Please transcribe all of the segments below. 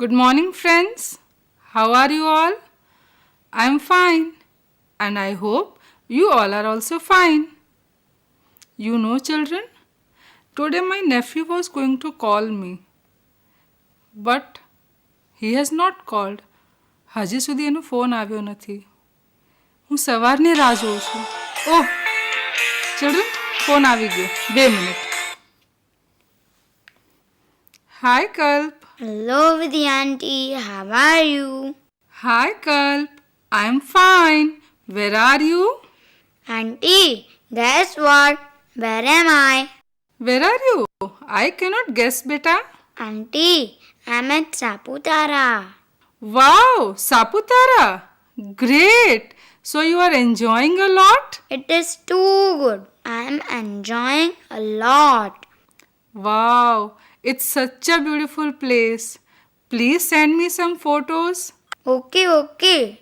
Good morning, friends. How are you all? I'm fine, and I hope you all are also fine. You know, children, today my nephew was going to call me, but he has not called. હજી સુધી એનો phone આવ્યો નથી. હું સવારની રાહ જોઉં છું. ઓહ, ચિલ્ડ્રન, ફોન આવી ગયો. 2 minute. Hi, Kalp. Hello, Vidhi auntie. How are you? Hi, Kalp. I'm fine. Where are you? Auntie, guess what? Where am I? Where are you? I cannot guess, beta. Auntie, I'm at Saputara. Wow, Saputara. Great. So you are enjoying a lot? It is too good. I'm enjoying a lot. Wow, it's such a beautiful place. Please send me some photos. Okay.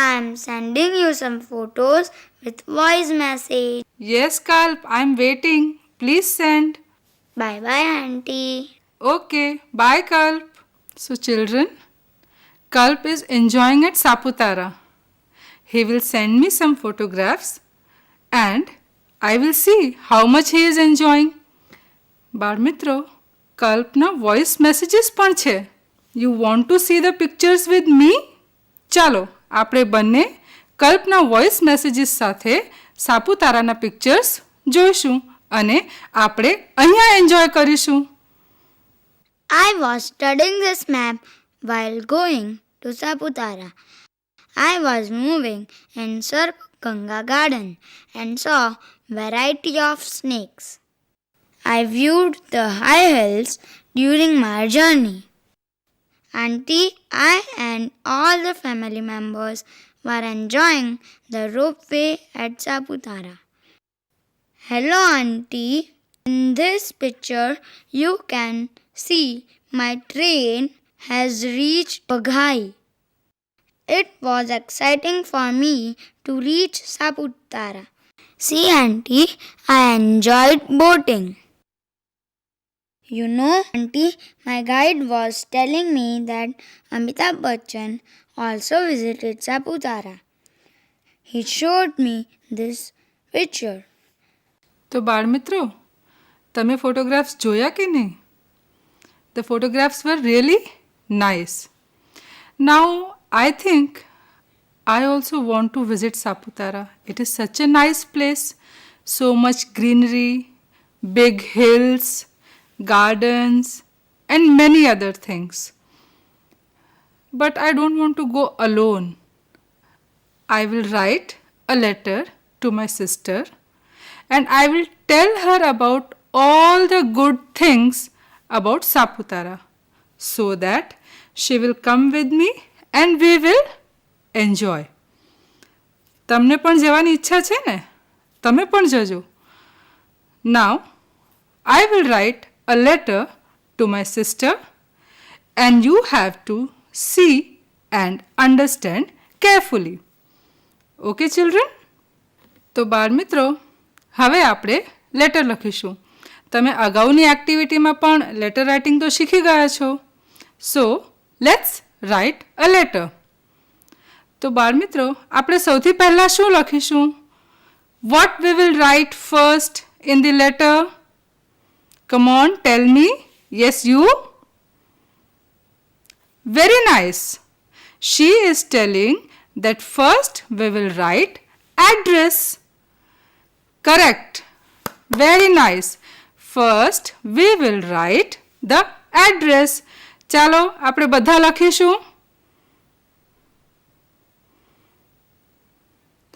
I'm sending you some photos with voice message. Yes, Kalp, I'm waiting. Please send. Bye bye, auntie. Okay, bye, Kalp. So, children, Kalp is enjoying at Saputara. He will send me some photographs and I will see how much he is enjoying. બાળમિત્રો, કલ્પના voice messages પણ છે. You want to see the pictures with me? ચાલો આપણે બંને કલ્પના voice messages સાથે સાપુતારાના pictures જોઈશું અને આપણે અહીંયા એન્જોય કરીશું. I was studying this map while going to Saputara. I was moving in Sarpganga garden and saw variety of snakes. I viewed the high hills during my journey. Auntie, I and all the family members were enjoying the ropeway at Saputara. Hello, Auntie. In this picture, you can see my train has reached Baghai. It was exciting for me to reach Saputara. See, Auntie, I enjoyed boating. You know, Auntie, my guide was telling me that Amitabh Bachchan also visited Saputara. He showed me this picture. તો બાળમિત્રો, તમે photographs જોયા કે નહીં? The photographs were really nice. Now, I think I also want to visit Saputara. It is such a nice place. So much greenery, big hills, gardens, and many other things. But I don't want to go alone. I will write a letter to my sister and I will tell her about all the good things about Saputara so that she will come with me and we will enjoy. તમને પણ જવાની ઈચ્છા છે ને? તમે પણ જજો. Now, I will write a letter to my sister and you have to see and understand carefully. Okay, children? તો બાળમિત્રો, હવે આપણે લેટર લખીશું. તમે અગાઉની એક્ટિવિટીમાં પણ લેટર રાઇટિંગ તો શીખી ગયા છો. So let's write a letter. તો બાળમિત્રો, આપણે સૌથી પહેલાં શું લખીશું? What we will right first in the letter? Come on, tell me. Yes, you? Very nice. She is telling that first we will write address. Correct. Very nice. First we will write the address. ચાલો આપણે બધા લખીશું.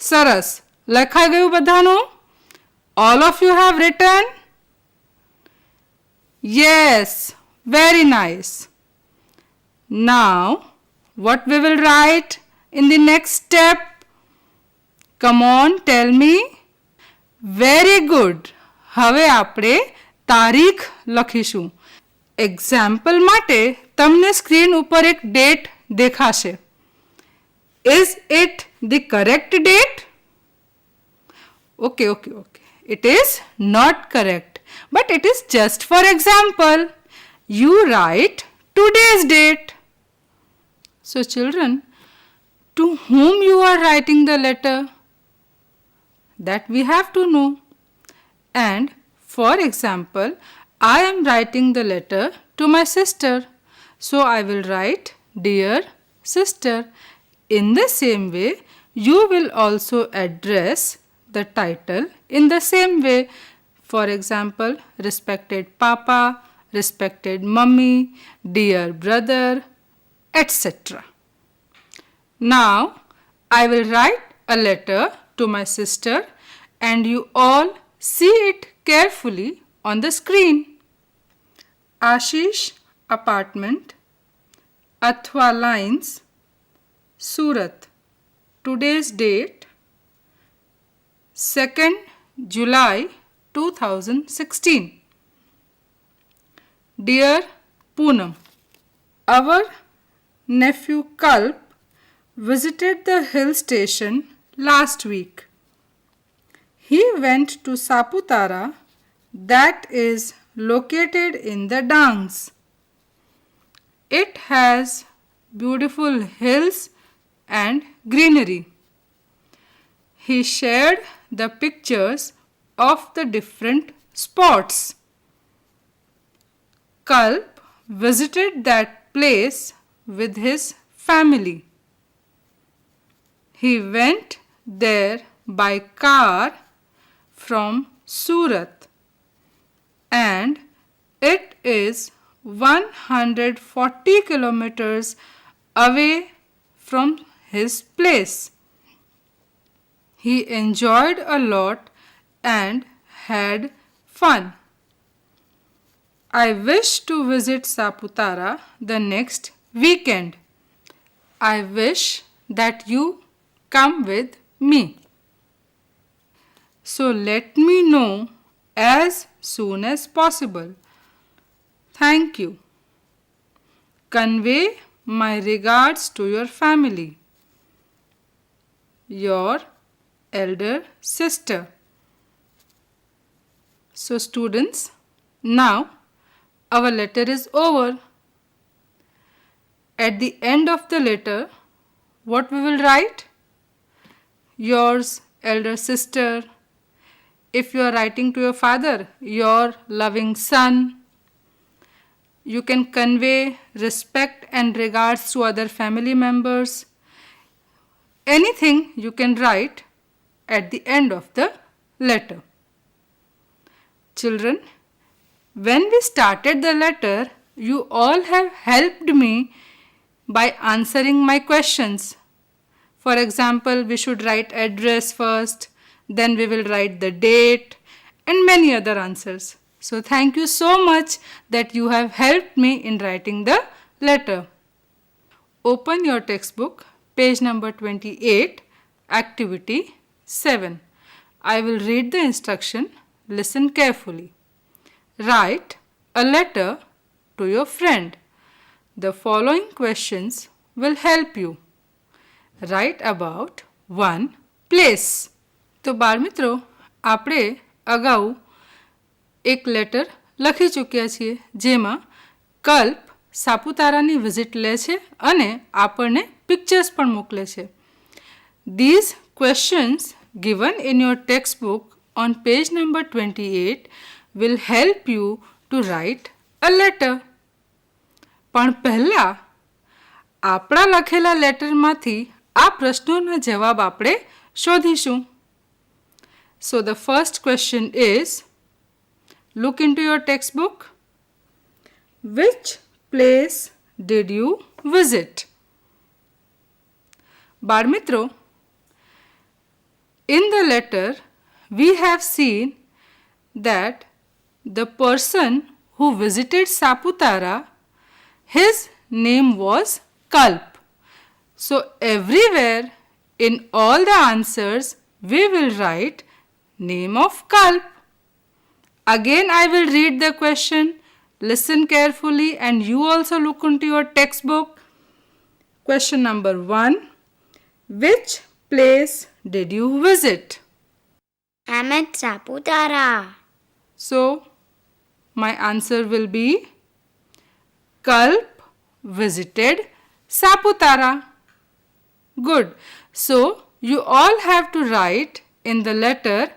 સરસ. લખાઈ ગયું બધાનું? All of you have written? Yes, very nice. Now, what we will write in the next step? Come on, tell me. Very good. હવે આપણે તારીખ લખીશું. એક્ઝામ્પલ માટે તમને સ્ક્રીન ઉપર એક ડેટ દેખાશે. Is it the correct date? Okay. It is not correct. But it is just for example. You write today's date. So, children, to whom you are writing the letter? That we have to know. And for example, I am writing the letter to my sister. So I will write, Dear sister. In the same way, you will also address the title in the same way. For example, respected Papa, respected Mummy, dear brother, etc. Now, I will write a letter to my sister and you all see it carefully on the screen. Ashish Apartment, Athwa Lines, Surat. Today's date 2nd July 2016. Dear Poonam, our nephew Kalp visited the hill station last week. He went to Saputara, that is located in the Dangs. It has beautiful hills and greenery. He shared the pictures of the different spots. Kalp visited that place with his family. He went there by car from Surat and it is 140 kilometers away from his place. He enjoyed a lot and had fun. I wish to visit Saputara the next weekend. I wish that you come with me. So let me know as soon as possible. Thank you. Convey my regards to your family. Your elder sister. So students, now our letter is over. At the end of the letter, what we will write? Yours elder sister. If you are writing to your father, your loving son. You can convey respect and regards to other family members. Anything you can write at the end of the letter. Children, when we started the letter, you all have helped me by answering my questions. For example, we should write address first, then we will write the date and many other answers. So thank you so much that you have helped me in writing the letter. Open your textbook, page number 28, activity 7. I will read the instruction. Listen carefully. Write a letter to your friend. The following questions will help you. Write about one place. તો બાળમિત્રો, આપણે અગાઉ એક letter લખી ચૂક્યા છીએ જેમાં કલ્પ સાપુતારાની visit લે છે અને આપણને પિક્ચર્સ પણ મોકલે છે. These questions given in your textbook on page number 28 will help you to write a letter. પણ પહેલાં આપણા લખેલા લેટરમાંથી આ પ્રશ્નોના જવાબ આપણે શોધીશું. So the first question is, look into your textbook. Which place did you visit? બાળમિત્રો, in the letter we have seen that the person who visited Saputara, his name was Kalp. So everywhere in all the answers we will write name of Kalp. Again I will read the question. Listen carefully and you also look into your textbook. Question number 1. Which place did you visit? I'm at Saputara. So my answer will be Kalp visited Saputara. Good. So, you all have to write in the letter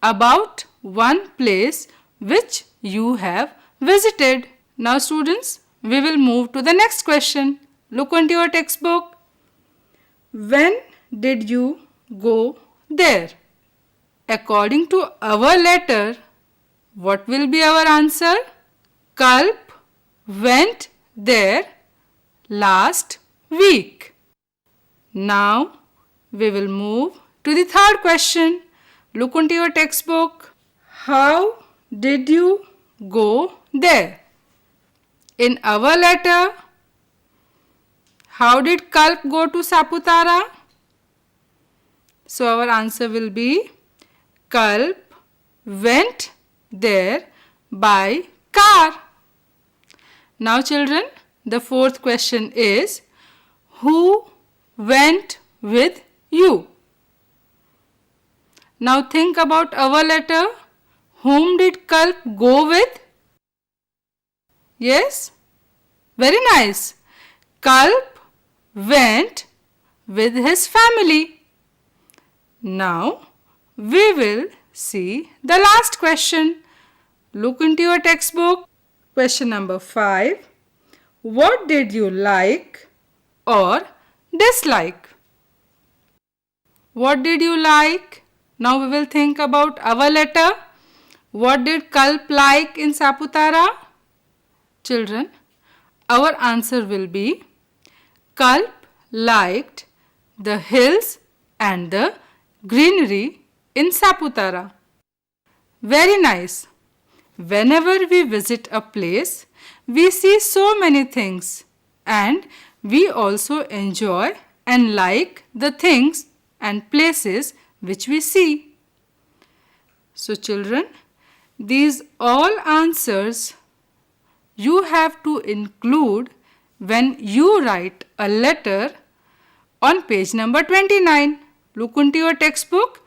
about one place which you have visited. Now, students, we will move to the next question. Look into your textbook. When did you go there? According to our letter, what will be our answer? Kalp went there last week. Now we will move to the third question. Look into your textbook. How did you go there? In our letter, how did Kalp go to Saputara? So our answer will be Kalp went there by car. Now children, the fourth question is, who went with you? Now think about our letter. Whom did Kalp go with? Yes? Very nice. Kalp went with his family. Now we will see the last question. Look into your textbook. Question number 5. What did you like or dislike? What did you like? Now we will think about our letter. What did Kalp like in Saputara? Children, our answer will be Kalp liked the hills and the greenery in Saputara. Very nice. Whenever we visit a place, we see so many things and we also enjoy and like the things and places which we see. So children, these all answers you have to include when you write a letter on page number 29. Look into your textbook.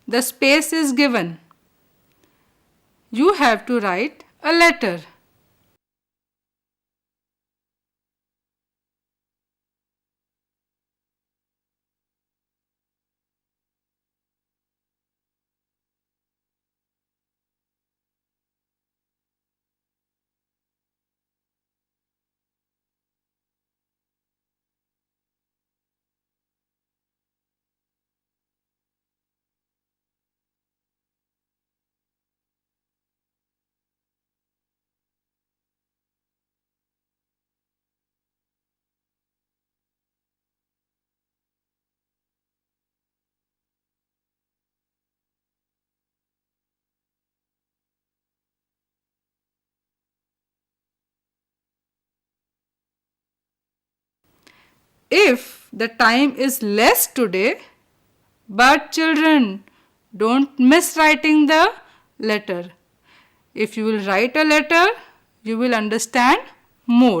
The space is given. You have to write a letter. If the time is less today, but children, don't miss writing the letter. If you will write a letter, you will understand more.